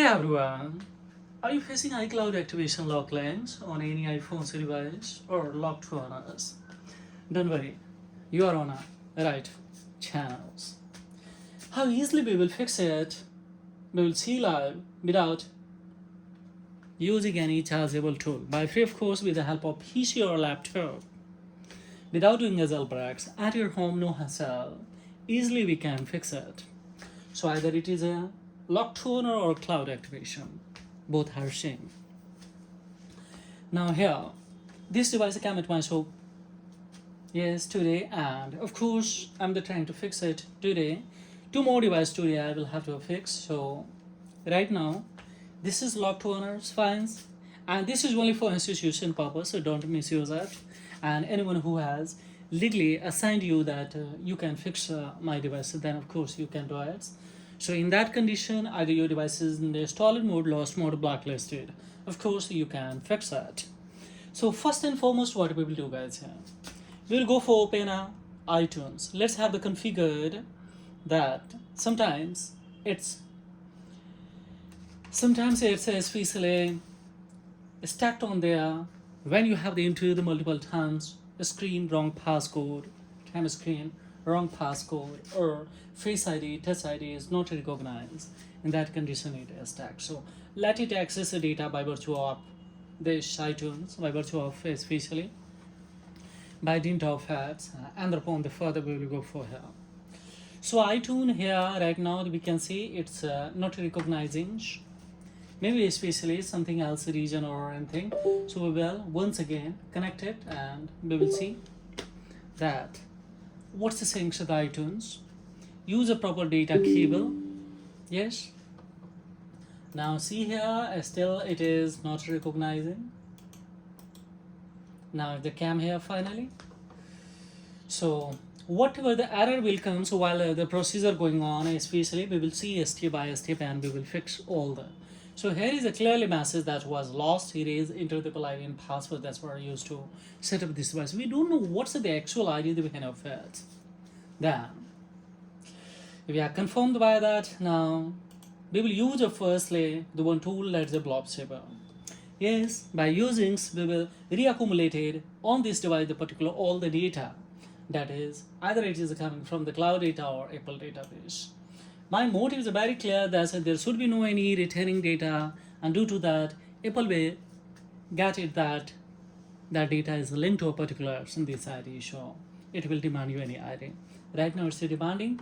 everyone, are you facing iCloud activation lock links on any iPhone device or locked owners? Don't worry, you are on a right channels. How easily we will fix it, we will see live without using any chargeable tool, by free of course with the help of PC or laptop. Without doing a jailbreaks, at your home, no hassle. Easily we can fix it. So either it is a locked owner or cloud activation. Both are same. Now here, this device came at my shop yes today, and of course I'm trying to fix it today. Two more devices today I will have to fix. So right now, this is locked owners files, and this is only for institution purpose, so don't misuse it. And anyone who has legally assigned you that you can fix my device, then of course you can do it. So in that condition, either your device is in the stolen mode, lost mode, blacklisted, of course you can fix that. So first and foremost, what we will do, guys, here we'll go for open iTunes. Let's have the configured that sometimes it's especially stacked on there when you have the into the multiple times screen wrong passcode, time screen wrong passcode, or face ID, touch ID is not recognized. In that condition it is stacked. So let it access the data by virtue of this iTunes, by virtue of especially by dint of ads, and upon the further we will go for here. So iTunes here right now we can see it's not recognizing, maybe especially something else region or anything. So we will once again connect it and we will see that what's the saying to the iTunes. Use a proper data cable. Yes. Now see here, still it is not recognizing. Now the cam here finally. So whatever the error will come, so while the procedure going on, especially we will see step by step and we will fix all the. So here is a clearly message that was lost. It is enter the login password that's what I used to set up this device. We don't know what's the actual ID that we can have it. Then we are confirmed by that. Now we will use firstly the one tool that's the blob saver. Yes, by using we will reaccumulate it on this device the particular all the data that is either it is coming from the cloud data or Apple database. My motive is very clear that there should be no any returning data, and due to that Apple will get it that that data is linked to a particular in this ID, so it will demand you any ID. Right now it's demanding.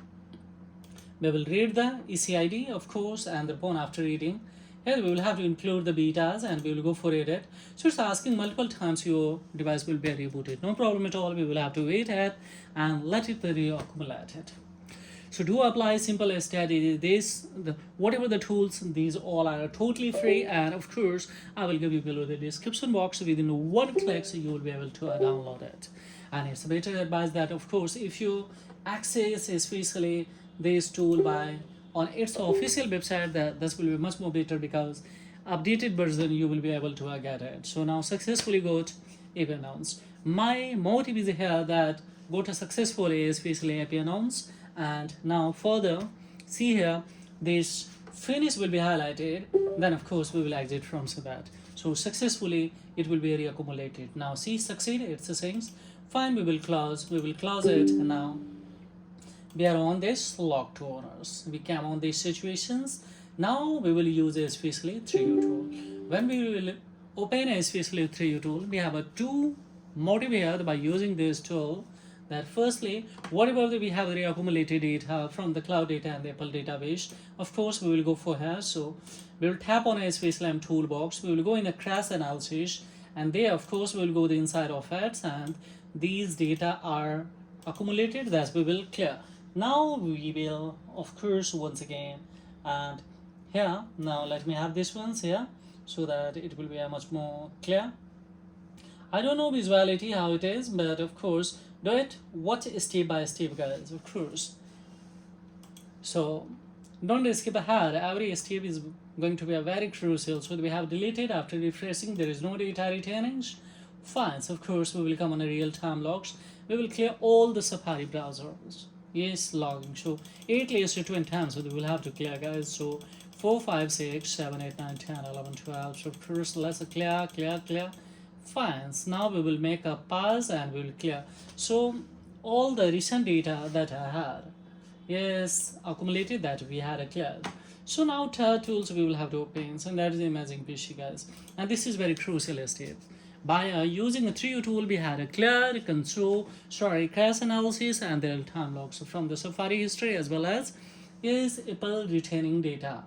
We will read the ECID of course, and upon after reading here we will have to include the betas and we will go for edit. So it's asking multiple times your device will be rebooted. No problem at all, we will have to wait it and let it reaccumulate it. So do apply simple strategy. Whatever the tools, these all are totally free, and of course I will give you below the description box. Within one click so you will be able to download it. And it's better advice that of course if you access especially this tool by on its official website, that this will be much more better because updated version you will be able to get it. So now successfully got app announced. My motive is here that got a successfully especially app announced. And now further see here this finish will be highlighted, then of course we will exit from that. So successfully it will be reaccumulated. Now see succeed, it's the things fine. We will close it. And now we are on this locked owners, we came on these situations. Now we will use especially 3U tool. When we will open especially 3U tool, we have a two motive here by using this tool. That firstly, whatever we have reaccumulated data from the cloud data and the Apple database, of course we will go for here. So we will tap on a SpaceLam toolbox, we will go in a crash analysis, and there of course we will go the inside of it, and these data are accumulated, that we will clear. Now we will of course once again, and here now let me have this ones here so that it will be a much more clear. I don't know visuality how it is, but of course do it, watch step by step guys, of course. So don't skip ahead, every step is going to be a very crucial. So we have deleted after refreshing, there is no data returning. Fine, so of course we will come on a real-time logs, we will clear all the Safari browsers. Yes, logging, so 8 layers to 20 times, so we will have to clear guys. So 4, 5, 6, 7, 8, 9, 10, 11, 12. So first let's clear. Fine. So now we will make a pass and we will clear. So all the recent data that I had is accumulated that we had a clear. So now third tools we will have to open, and that is imaging PC, guys. And this is very crucial step. By using a 3U tool, we had a clear, control, crash analysis, and the time logs from the Safari history, as well as is Apple retaining data,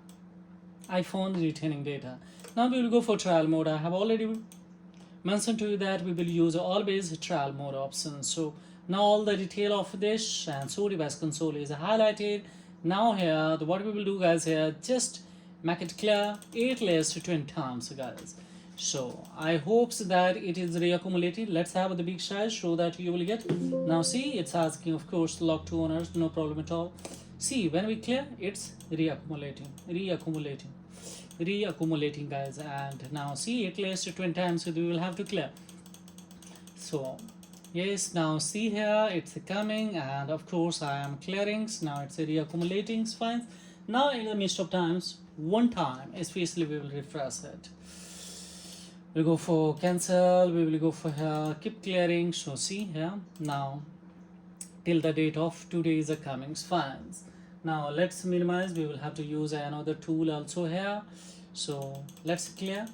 iPhone retaining data. Now we will go for trial mode. I have already mentioned to you that we will use always trial mode option. So now all the detail of this and so device console is highlighted. Now here what we will do, guys, here just make it clear 8 layers to 20 times, guys. So I hope that it is reaccumulated. Let's have the big size so that you will get. Now see, it's asking, of course, lock to owners, no problem at all. See, when we clear, it's reaccumulating, guys. And now see, 8 layers to 20 times, so we will have to clear. So yes, now see here, it's coming, and of course I am clearing. Now it's reaccumulating, fine. Now in the midst of times, one time especially we will refresh it. We'll go for cancel, we will go for here, keep clearing. So see here, now till the date of today is coming, fine. Now let's minimize, we will have to use another tool also here. So let's clear.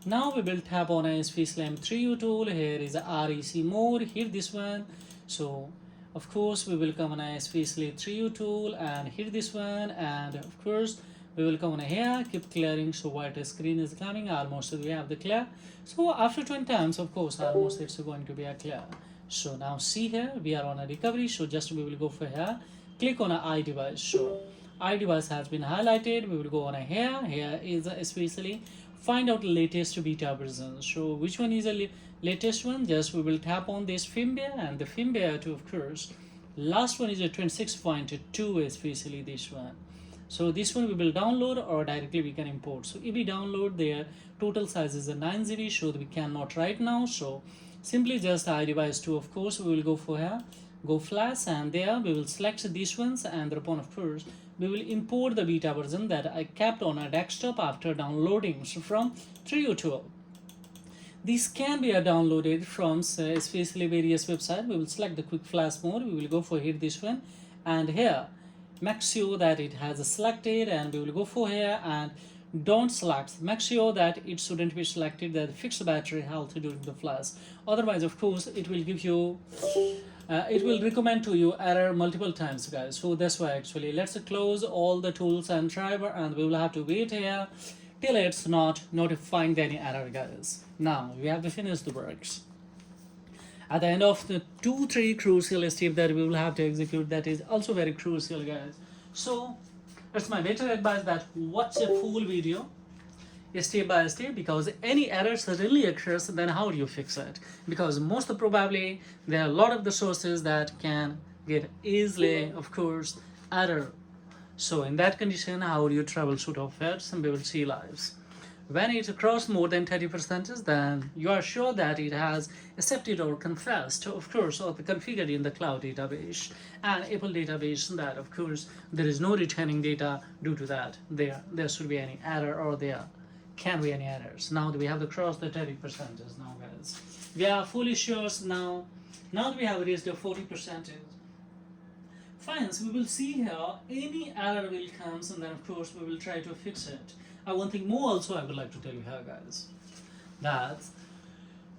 Now we will tap on a SpaceLam 3U tool. Here is a REC mode, hit this one. So of course we will come on a SpaceLam 3U tool and hit this one, and of course we will come on here, keep clearing. So white screen is coming, almost we have the clear. So after 20 times, of course, almost it's going to be a clear. So now see here, we are on a recovery. So just we will go for here, click on a iDevice. So iDevice has been highlighted. We will go on a here is especially find out latest beta version. So which one is the latest one? Just we will tap on this firmware, and the firmware to, of course, last one is a 26.2, especially this one. So this one we will download or directly we can import. So if we download, their total size is a 9 GB, so we cannot right now. So simply just iDevice 2, of course, we will go for here, go flash, and there we will select these ones, and thereupon, of course, we will import the beta version that I kept on a desktop after downloading from 3U tool. This can be downloaded from especially various websites. We will select the quick flash mode. We will go for hit this one, and here make sure that it has selected, and we will go for here and don't select. Make sure that it shouldn't be selected that fixed battery health during the flash. Otherwise, of course, it will give you it will recommend to you error multiple times, guys. So that's why actually let's close all the tools and driver, and we will have to wait here till it's not notifying any error, guys. Now we have to finish the works. At the end of the 2-3 crucial steps that we will have to execute, that is also very crucial, guys. So it's my better advice that watch a full video step by step, because any error suddenly occurs, then how do you fix it? Because most probably there are a lot of the sources that can get easily, of course, error. So in that condition, how do you troubleshoot of it? And we will see lives. When it crosses more than 30%, then you are sure that it has accepted or confessed, of course, or configured in the cloud database and Apple database, that of course there is no retaining data. Due to that, there should be any error, or there can be any errors. Now that we have to cross the 30%, now guys, we are fully sure now that we have reached the 40%. Fine, so we will see here any error will come, and then of course we will try to fix it. One thing more also I would like to tell you here, guys, that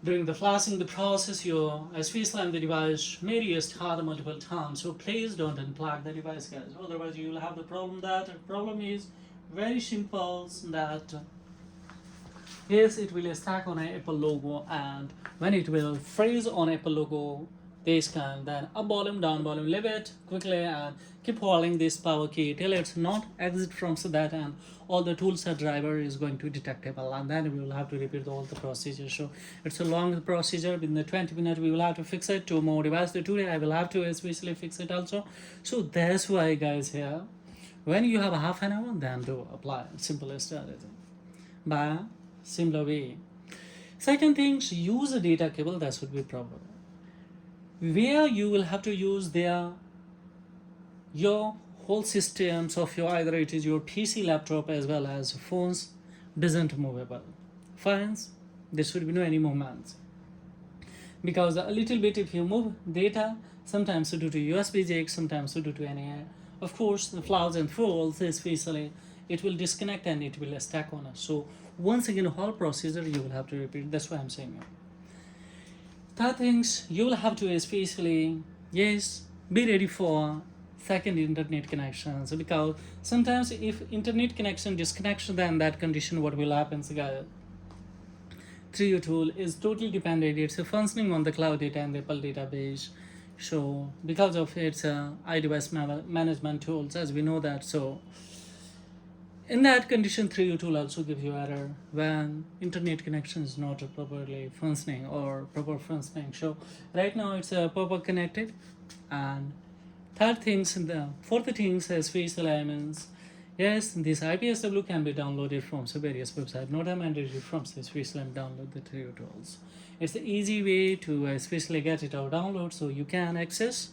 during the flashing the process, your SpaceLam the device may restart multiple times. So please don't unplug the device, guys. Otherwise you will have the problem. That the problem is very simple, that yes, it will stack on an Apple logo, and when it will freeze on Apple logo, this can then up volume, down volume, leave it quickly and keep holding this power key till it's not exit from that, and all the tools and driver is going to detectable, and then we will have to repeat all the procedure. So it's a long procedure. Within the 20 minutes we will have to fix it. 2 more devices today I will have to especially fix it also. So that's why, guys, here when you have a half an hour, then do apply simple strategy by similar way. Second things, use a data cable. That should be proper, where you will have to use your whole systems of your, either it is your PC, laptop, as well as phones, doesn't movable. Fines, there should be no any movements, because a little bit if you move data, sometimes due to USB jack, sometimes due to any of course the flaws and faults, especially it will disconnect and it will stack on us. So once again whole procedure you will have to repeat. That's why I'm saying you. Third things you will have to especially, yes, be ready for second internet connections, because sometimes if internet connection disconnection, then that condition what will happen, guys, 3U tool is totally dependent. It's functioning on the cloud data and the Apple database. So because of its iDevice management tools, as we know that, so in that condition 3U tool also gives you error when internet connection is not properly functioning or proper functioning. So right now it's proper connected. And third things, the fourth things as face elements. Yes, this IPSW can be downloaded from various websites, not a mandatory from this FaceLM download the 3U tools. It's the easy way to especially get it out download so you can access.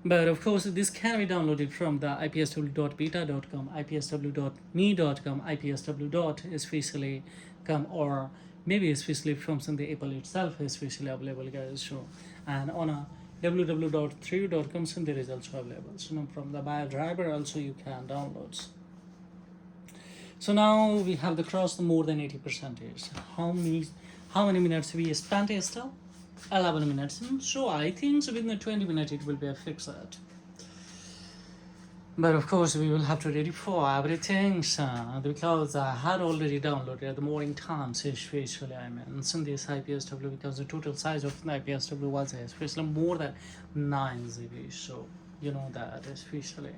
But of course, this can be downloaded from the ipsw.beta.com, ipsw.me.com, ipsw.especially.com, or maybe especially from the Apple itself, especially available, guys. So, and on a www.3u.com, so there is also available. So from the bio driver also you can download. So now we have the cross the more than 80%. How many minutes we spent still? 11 minutes. So I think so within 20 minutes it will be a fixed. But of course we will have to ready for everything, because I had already downloaded at the morning times, especially I mean in this IPSW, because the total size of the IPSW was especially more than 9 GB. So you know that especially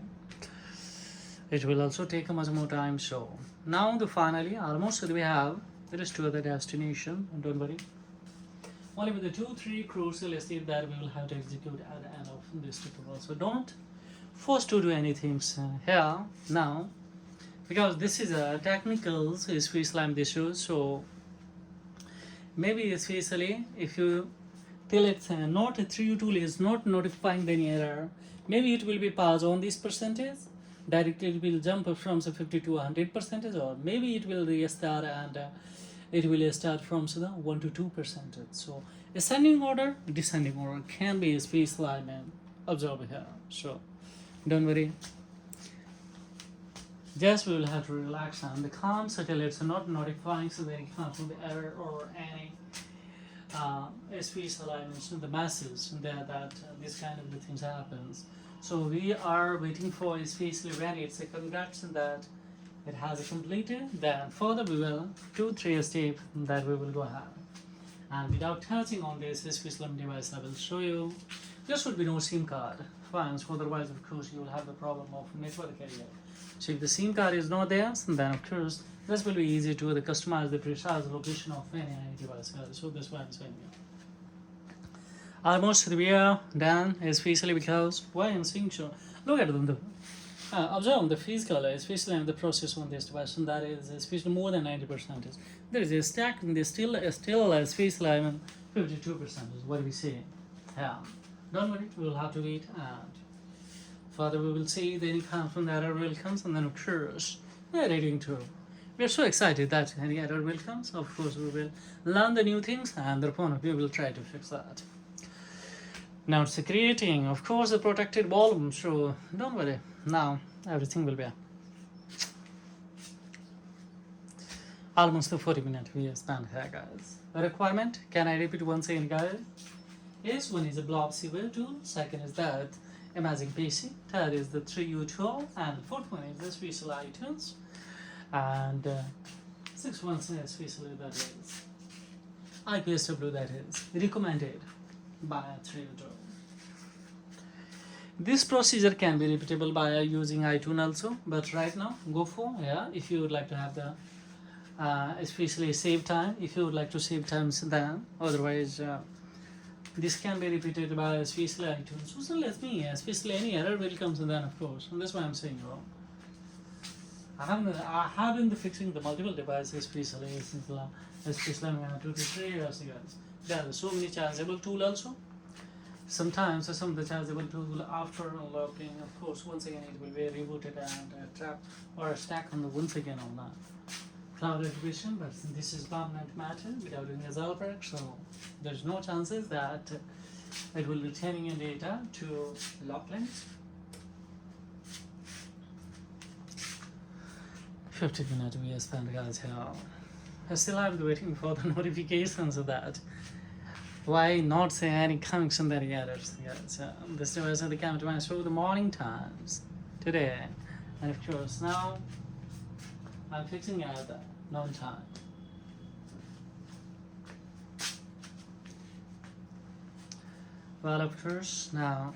it will also take much more time. So now the finally almost we have there is two other destination. Don't worry. Only with the 2-3 crucial steps that we will have to execute at the end of this tutorial. So don't force to do anything here now, because this is a technical SpaceLime issue. So maybe especially if you till it's not a 3U tool is not notifying any error, maybe it will be passed on this percentage directly. It will jump from 50 to 100%, or maybe it will restart and it will start from 1 to 2%. So ascending order, descending order can be a SpaceLime and observe here. So don't worry, just we will have to relax and the calm satellites are not notifying so they can't do the error or any space alignments in the masses that this kind of the things happens. So we are waiting for especially when it's a congrats that it has completed. Then further we will 2-3 steps that we will go ahead, and without touching on this SpaceLime device I will show you there should be no SIM card. Fine, so otherwise of course you will have the problem of network area. So if the SIM card is not there, then of course this will be easy to customize the precise location of any device. So that's why I'm saying almost we are done, especially because why I'm saying so. Look at them. Observe the physical, especially in the process on this device, and that is especially more than 90%. There is a stack, and there's still especially 52%. Is what we see. Yeah. Don't worry, we will have to wait, and further we will see the any kind from the error will comes, and then of course we are ready to. We are so excited that any error will comes. Of course we will learn the new things, and thereupon we will try to fix that. Now it's creating, of course, the protected volume. So don't worry. Now everything will be almost the 40 minutes we have spent here, guys. The requirement, can I repeat once again, guys? Yes, one is a blob civil tool, second is that Amazing PC, third is the 3U tool, and the fourth one is the special iTunes, and sixth one is especially that is IPSW, that is recommended by a 3U tool. This procedure can be repeatable by using iTunes also, but right now go for if you would like to have the especially save time, if you would like to save time then otherwise this can be repeated by especially iTunes. So let me especially any error will comes, and then of course, and that's why I'm saying I have been fixing the multiple devices especially since especially 2 to 3 years ago. There are so many changeable tool also. sometimes some of the chargeable tool after unlocking, of course, once again it will be rebooted and trapped or stack on the once again on the cloud activation. But this is permanent matter without doing a jailbreak, so there's no chances that it will be retaining your data to lock links. 50 minutes we have spent, guys, here. Still I'm waiting for the notifications of that. Why not say any connection that errors? Yes, this device the camera to show the morning times today, and of course now I'm fixing at the noon time. Well, of course now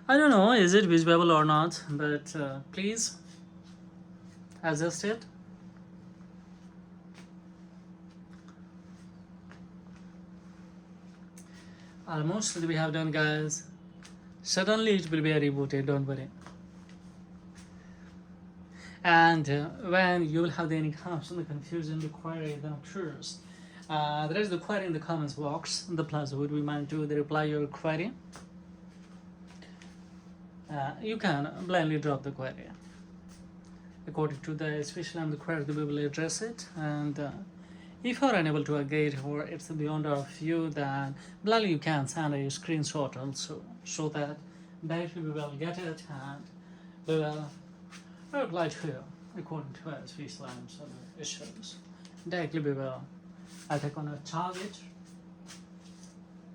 I don't know is it visible or not, but please adjust it. Almost we have done, guys. Suddenly it will be rebooted, don't worry. And when you will have any confusion, the query, then of course there is the query in the comments box. The plus would be meant to the reply your query. You can blindly drop the query according to the especially the query we will address it. And if you are unable to get or it's beyond our view, then blindly you can send a screenshot also, so that directly we will get it and we will reply to you according to our Switzerland's other issues. Directly we will attack on a target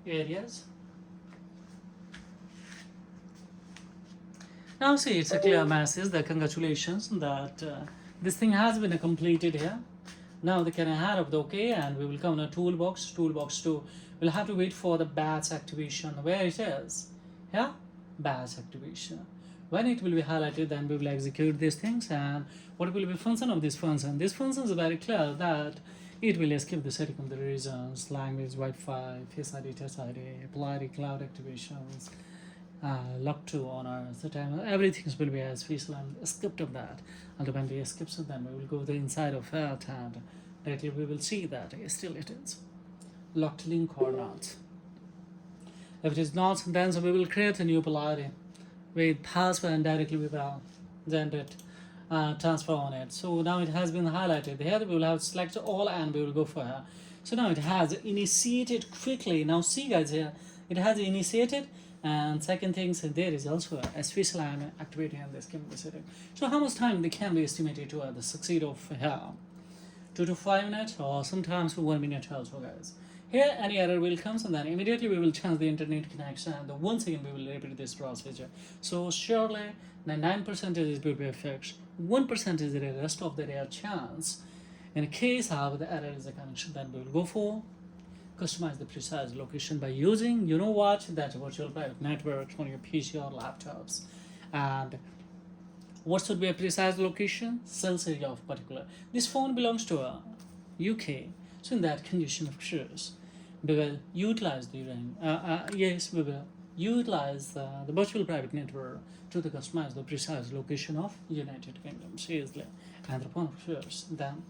areas. Now see, it's a clear message that congratulations that this thing has been completed here. Now the can add of the OK, and we will come in a toolbox 2. We'll have to wait for the batch activation where it is. Yeah, batch activation. When it will be highlighted, then we will execute these things. And what will be function of this function? This function is very clear that it will escape the setting of the regions, language, Wi-Fi, Face ID, Touch ID, apply cloud activations, lock to honor, everything will be as Switzerland script of that. And when we escape, so then we will go to the inside of it and directly we will see that still it is locked link or not. If it is not, then so we will create a new polarity with password and directly we will generate transfer on it. So now it has been highlighted here. We will have select all and we will go for her. So now it has initiated quickly. Now see, guys, here it has initiated. And second thing, so there is also a special line activating and this can be setting. So how much time they can be estimated to the succeed of here? 2 to 5 minutes or sometimes 1 minute also, guys. Here any error will come, and then immediately we will change the internet connection, and once again we will repeat this procedure. So surely 9% is will be fixed. 1% is the rest of the rare chance. In case of the error is a connection, then we will go for customize the precise location by using, you know what, that virtual private network on your PC or laptops. And what should be a precise location? Sales area of particular. This phone belongs to a UK, so in that condition, of course, we will utilize the yes, we will utilize the virtual private network to the customize the precise location of United Kingdom. Seriously, and upon of course, then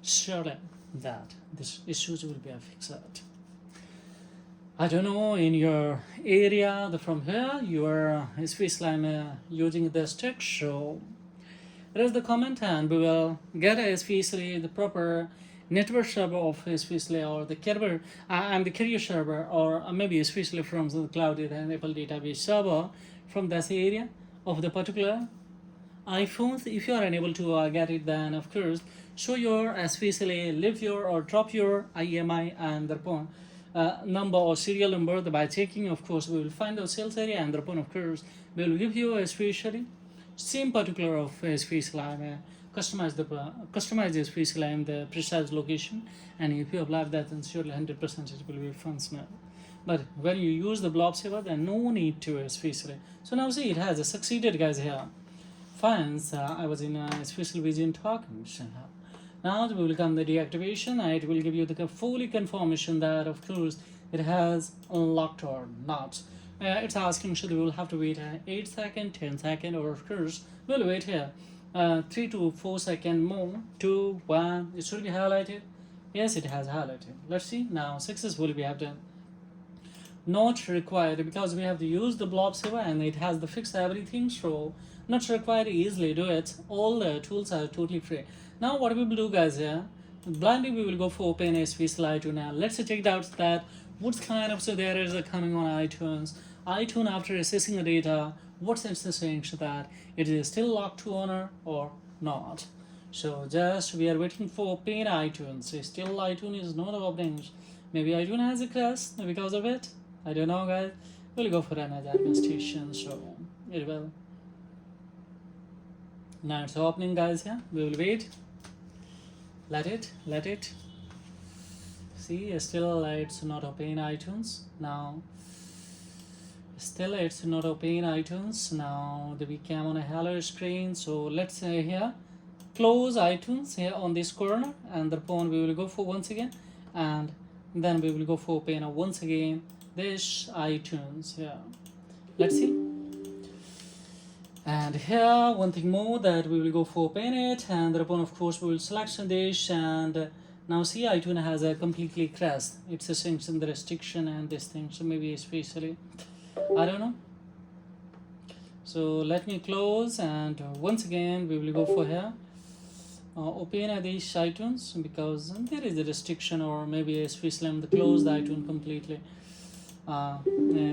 surely that this issues will be fixed. I don't know in your area from here you are especially using the stick, so raise the comment and we will get especially the proper network server of especially or the carrier and the carrier server or maybe especially from the cloud and Apple database server from this area of the particular iPhones. If you are unable to get it, then of course show your especially leave your or drop your IMI and the number or serial number by checking. Of course we will find the sales area and of course we will give you especially same particular of especially customize the especially in the precise location, and if you apply that then surely 100% it will be functional. But when you use the blob saver, then no need to especially. So now see it has succeeded, guys. Here fine. I was in a special vision talking. Now we will come the deactivation, and it will give you the fully confirmation that of course it has unlocked or not. It's asking should we will have to wait 8 seconds, 10 seconds, or of course we'll wait here 3 to 4 seconds more. 2, 1. It should be highlighted. Yes, it has highlighted. Let's see now. Successfully we have done not required, because we have to use the blob saver and it has the fix everything, so not required to easily do it. All the tools are totally free. Now what we will do, guys, here blindly we will go for open space iTunes. Now let's check out that what kind of errors are coming on iTunes after assessing the data. What's it saying that it is still locked to owner or not. So just we are waiting for open iTunes. Still iTunes is not opening. Maybe iTunes has a crash because of it. I don't know, guys. We'll go for another administration, so it will. Now it's opening, guys. Yeah, we will wait. Let it. See, still it's not open iTunes now. Still it's not open iTunes now. We came on a hello screen, so let's say here close iTunes here on this corner, and thereupon we will go for once again, and then we will go for open once again this iTunes here. Let's see. And here one thing more, that we will go for open it, and thereupon of course we will select this, and now see iTunes has a completely crashed. It's a things in the restriction and this thing, so maybe especially I don't know. So let me close, and once again we will go for here open these iTunes, because there is a restriction, or maybe especially the closed iTunes completely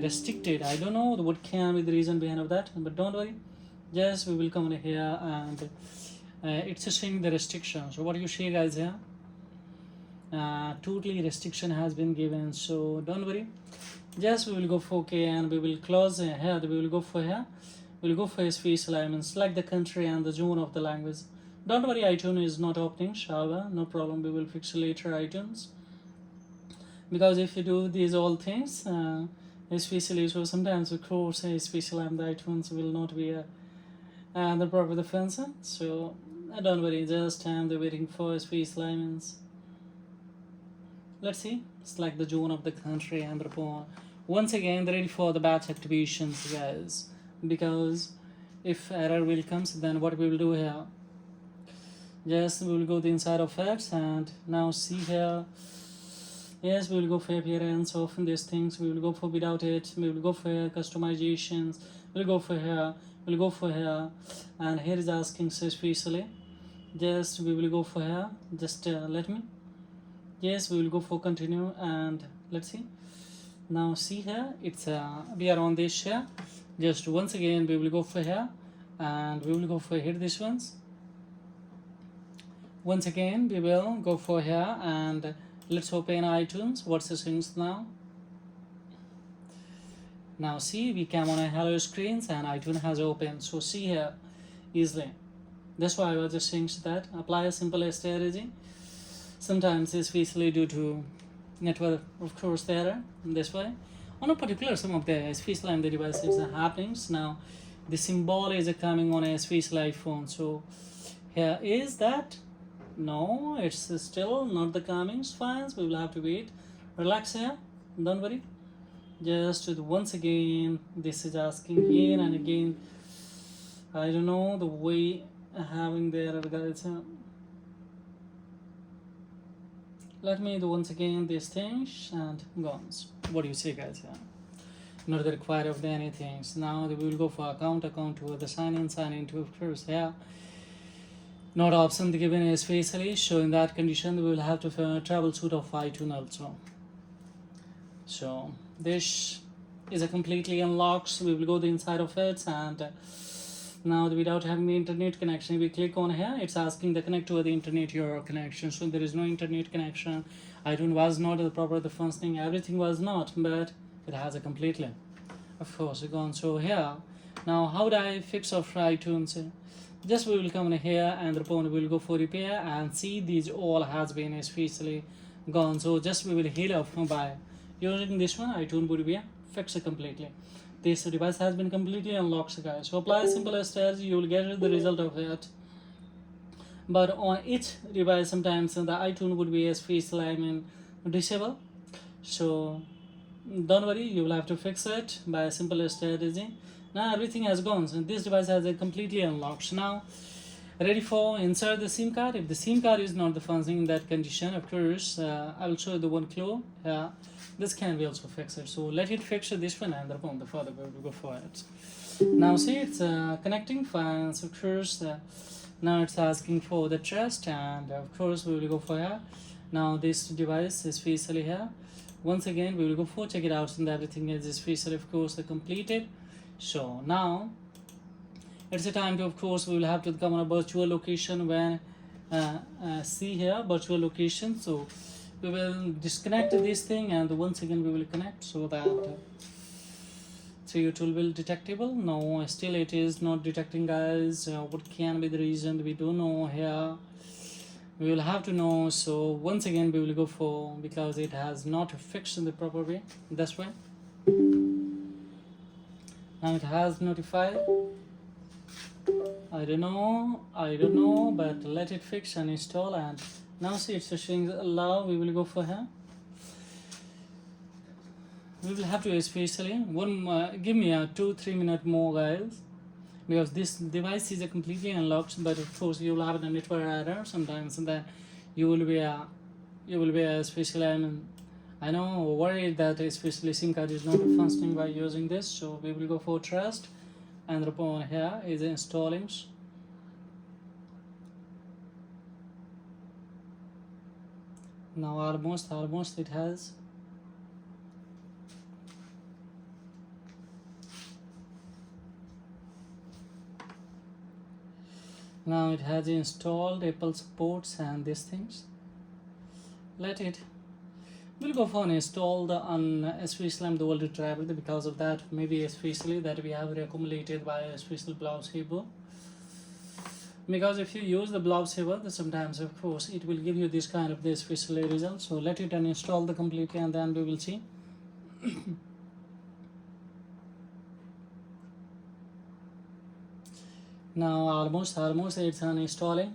restricted. I don't know what can be the reason behind of that, but don't worry. Yes, we will come in here, and it's showing the restriction. So what you see, guys, here totally restriction has been given, so don't worry. Yes, we will go for OK, and we will close here. We will go for here. We will go for space alignment, select the country and the zone of the language. Don't worry, iTunes is not opening, however, no problem. We will fix later iTunes, because if you do these all things, especially, so sometimes of course especially the iTunes will not be the proper defense. So don't worry, just I'm waiting for space alignments. Let's see, select the zone of the country, and once again ready for the batch activations, guys, because if error will comes, then what we will do here, yes, we will go the inside of it, and now see here, yes, we will go for appearance of these things. We will go for without it. We will go for customizations. We'll go for here. We'll go for here, and here is asking especially. Just we will go for here. Just let me. Yes, we will go for continue, and let's see. Now see here, it's we are on this here. Just once again we will go for here, and we will go for here this ones. Once again we will go for here, and let's open iTunes. What's the things now? Now see, we came on a hello screens, and iTunes has opened. So see here easily. That's why I was just saying that apply a simple strategy. Sometimes especially due to network, of course, error. This way, on a particular some of the especially on the devices are happening. Now the symbol is coming on a special iPhone. So here is that. No, it's still not the coming files. We will have to wait. Relax here. Don't worry. Just once again, this is asking again and again. I don't know the way having the error, guys. Let me do once again these things and guns. What do you say, guys? Not the require of anything. Now we will go for account to the sign in to first. Yeah. Not option given especially, so in that condition we will have to troubleshoot of iTunes also. So this is a completely unlocked, so we will go the inside of it, and now without having the internet connection, we click on here, it's asking the connect to the internet your connection. So there is no internet connection. iTunes was not the proper the functioning, everything was not, but it has a completely, of course, gone. So here now how do I fix of iTunes? Just we will come in here, and thereupon we will go for repair, and see these all has been especially gone. So just we will heal off by using this one. iTunes would be fixed completely. This device has been completely unlocked, guys. So apply a simple strategy, you will get the result of it. But on each device, sometimes the iTunes would be especially disable. So don't worry, you will have to fix it by a simple strategy. Now everything has gone, so this device has a completely unlocked. So now Ready for insert the SIM card. If the SIM card is not the functioning in that condition, of course, I will show you the one clue. This can be also fixed. So let it fix this one, and upon the further we will go for it. Now see, it's connecting fine. So of course, now it's asking for the trust, and of course we will go for here. Now this device is officially here. Once again we will go for check it out, and everything is officially of course completed. So now it's a time to, of course, we will have to come on a virtual location when see here virtual location. So we will disconnect this thing, and once again we will connect, so that 3U tool will detectable. No, still it is not detecting, guys. What can be the reason? We don't know here. We will have to know. So once again we will go for, because it has not fixed in the proper way. That's why now it has notified. I don't know, but let it fix and install. And now see, it's showing allow. We will go for here. We will have to especially give me a 2-3 minute more, guys, because this device is completely unlocked. But of course you will have a network error sometimes, and then you will be especially, I know, worried that especially SIM card is not functioning by using this. So we will go for trust, and upon here is installing. Now almost it has. Now it has installed Apple supports and these things. Let it. We'll go for install the especially the older driver, because of that maybe especially that we have accumulated by a special blob saver. Because if you use the blob saver, then sometimes of course it will give you this kind of this special result. So let it uninstall the completely, and then we will see. Now almost it's uninstalling.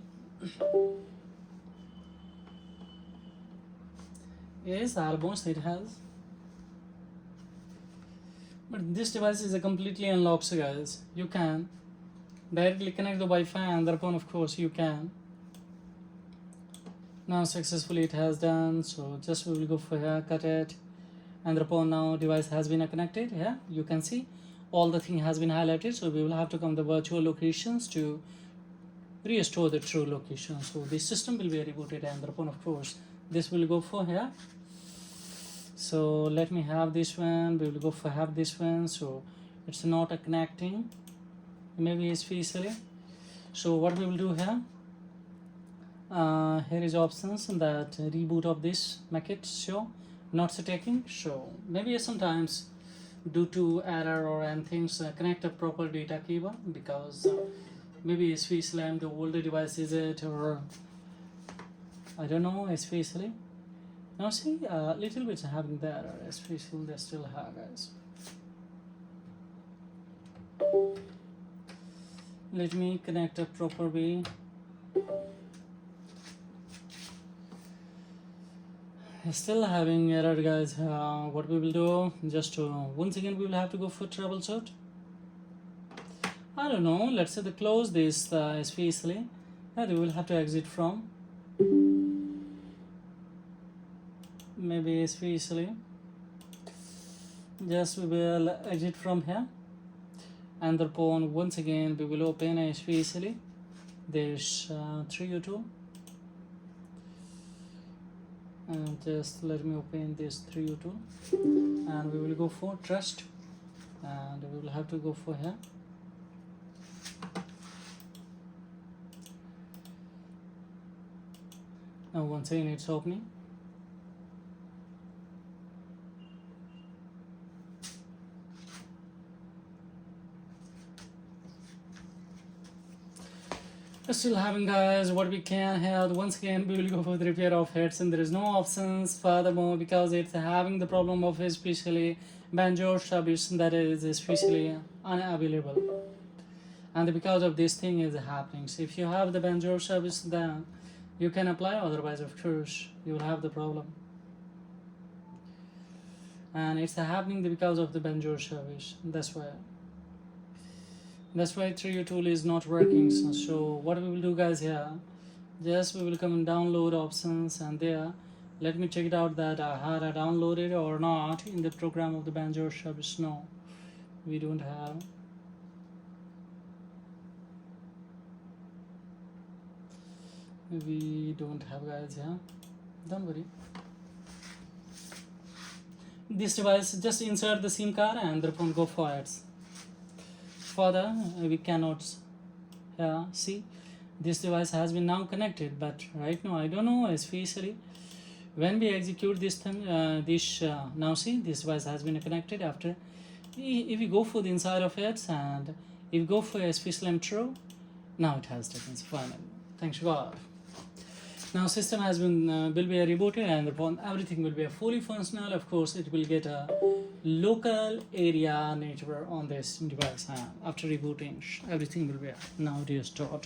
Yes, almost it has. But this device is a completely unlocked, so guys. You can directly connect the Wi-Fi, and thereupon of course you can. Now successfully it has done. So just we will go for here, cut it, and thereupon now device has been connected. Yeah, you can see all the thing has been highlighted. So we will have to come the virtual locations to restore the true location. So this system will be rebooted, and thereupon of course this will go for here. So let me have this one. We will go for have this one. So it's not a connecting, maybe especially. So what we will do here, here is options that reboot of this, make it show not taking. So maybe sometimes due to error or and things, connect a proper data cable, because maybe especially the older device is it, or I don't know, especially. Now see, little bit having the error, especially they still have, guys. Let me connect a proper way. Still having error, guys. What we will do, just once again we will have to go for troubleshoot. I don't know, let's say to close this especially, and we will have to exit from, maybe especially just we will exit from here, and thereupon once again we will open especially this 3U tool, and just let me open this 3U tool, and we will go for trust, and we will have to go for here. Now once again it's opening. Still having, guys, what we can have. Once again we will go for the repair of heads, and there is no options furthermore, because it's having the problem of especially banjo service that is especially unavailable, and because of this thing is happening. So if you have the banjo service, then you can apply, otherwise of course you will have the problem, and it's happening because of the banjo service. That's why. That's why 3U tool is not working. So what we will do, guys, here, just we will come and download options, and there let me check it out that I had I downloaded or not in the program of the Banjo service. No, we don't have. We don't have, guys. Yeah, don't worry. This device, just insert the SIM card and the phone go forwards. Further, we cannot. Yeah, see, this device has been now connected, but right now I don't know, especially when we execute this thing. Now see, this device has been connected. After, if we go for the inside of it, and if we go for a special intro, now it has taken finally. Thanks God. Now system has been will be rebooted, and upon everything will be fully functional. Of course, it will get a local area network on this device, and after rebooting, everything will be now restored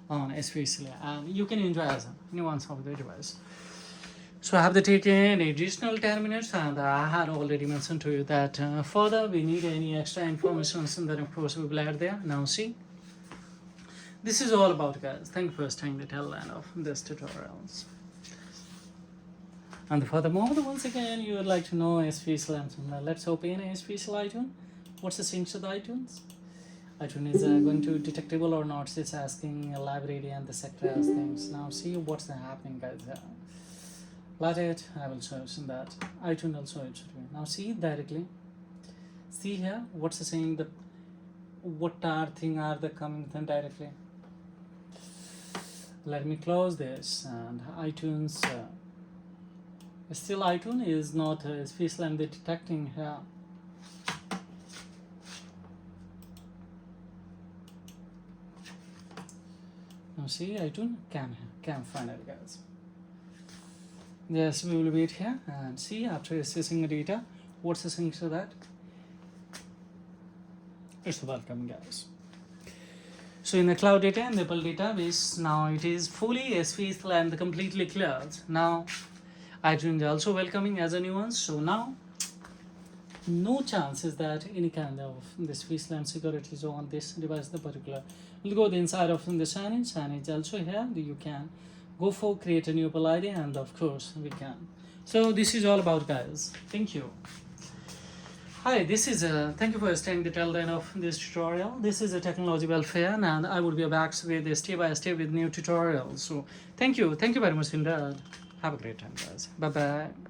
on especially, and you can enjoy as a nuance of the device. So I have taken additional 10 minutes, and I had already mentioned to you that further we need any extra information, and then of course we will add there. Now see, this is all about, guys. Thank you for staying the tail end of this tutorials. And furthermore, once again, you would like to know a special item. Let's open a special item. What's the sync to the iTunes? iTunes is going to detectable or not. It's asking a library and the sector as things. Now see what's happening, guys. Let it. I will show you that. iTunes also it should be. Now see directly. See here what's saying the what thing are the coming then directly. Let me close this, and iTunes still iTunes is not special and detecting here. Now see, iTunes can find it, guys. Yes, we will wait here and see after accessing the data what's the thing to that. It's welcome, guys. So in the cloud data and the Apple database, now it is fully special and completely cleared. Now iTunes is also welcoming as a nuance. So now no chances that any kind of this special and security is on this device, the particular. We'll go the inside of the signage also here. You can go for create a new Apple ID, and of course we can. So this is all about, guys. Thank you. Hi, this is thank you for staying the till the end of this tutorial. This is a technology welfare, and I will be back with step by step with new tutorials. So thank you very much indeed. Have a great time, guys. Bye bye.